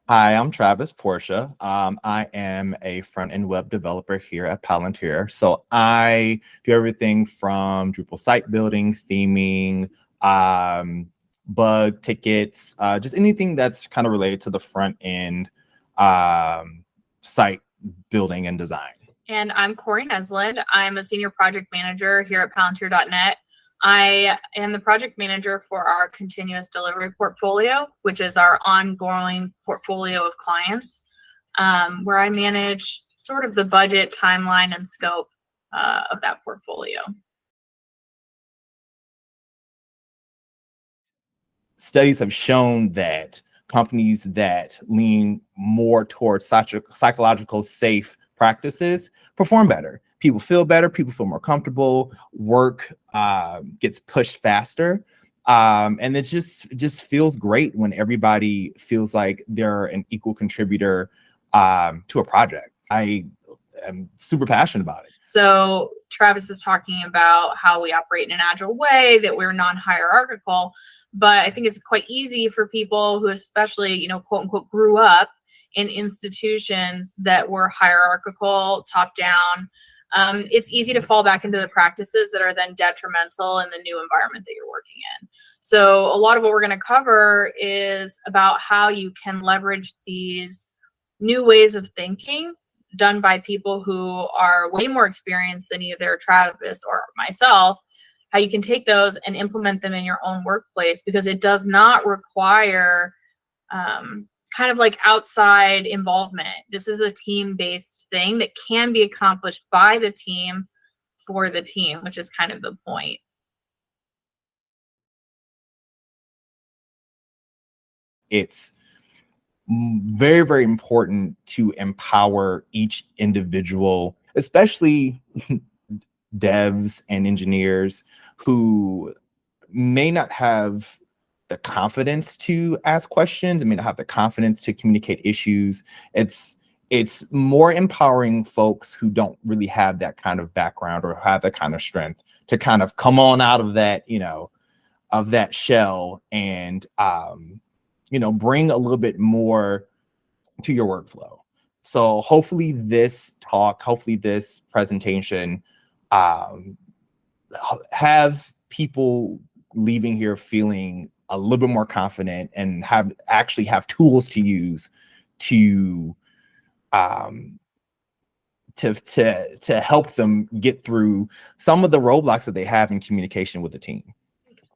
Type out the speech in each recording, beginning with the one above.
Hi, I'm Travis Portia. I am a front-end web developer here at Palantir. So I do everything from Drupal site building, theming, bug tickets, just anything that's kind of related to the front end site building and design. And I'm Cori. I'm a senior project manager here at Palantir.net. I am the project manager for our continuous delivery portfolio, which is our ongoing portfolio of clients, where I manage sort of the budget, timeline, and scope of that portfolio. Studies have shown that companies that lean more towards psychological safe practices perform better. People feel better, people feel more comfortable, work gets pushed faster. And it just feels great when everybody feels like they're an equal contributor to a project. I am super passionate about it. So Travis is talking about how we operate in an agile way, that we're non-hierarchical, but I think it's quite easy for people who especially, quote unquote, grew up in institutions that were hierarchical, top down. It's easy to fall back into the practices that are then detrimental in the new environment that you're working in. So a lot of what we're going to cover is about how you can leverage these new ways of thinking done by people who are way more experienced than either Travis or myself, how you can take those and implement them in your own workplace, because it does not require kind of like outside involvement. This is a team-based thing that can be accomplished by the team for the team, which is kind of the point. It's very, very important to empower each individual, especially devs and engineers who may not have the confidence to ask questions and may not have the confidence to communicate issues. It's more empowering folks who don't really have that kind of background or have that kind of strength to kind of come on out of that, of that shell and bring a little bit more to your workflow. So hopefully this presentation has people leaving here feeling a little bit more confident and actually have tools to use to help them get through some of the roadblocks that they have in communication with the team.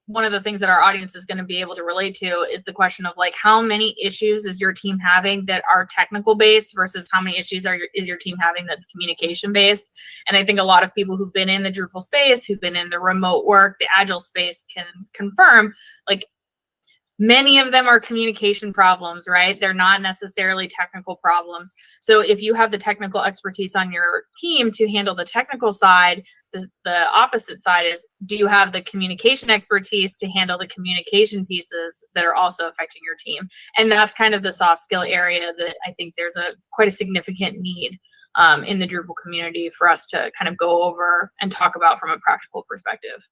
One of the things that our audience is going to be able to relate to is the question of like, how many issues is your team having that are technical based versus how many issues is your team having that's communication based? And I think a lot of people who've been in the Drupal space, who've been in the remote work, the agile space can confirm, like, many of them are communication problems, right? They're not necessarily technical problems. So if you have the technical expertise on your team to handle the technical side, the opposite side is, do you have the communication expertise to handle the communication pieces that are also affecting your team? And that's kind of the soft skill area that I think there's quite a significant need in the Drupal community for us to kind of go over and talk about from a practical perspective.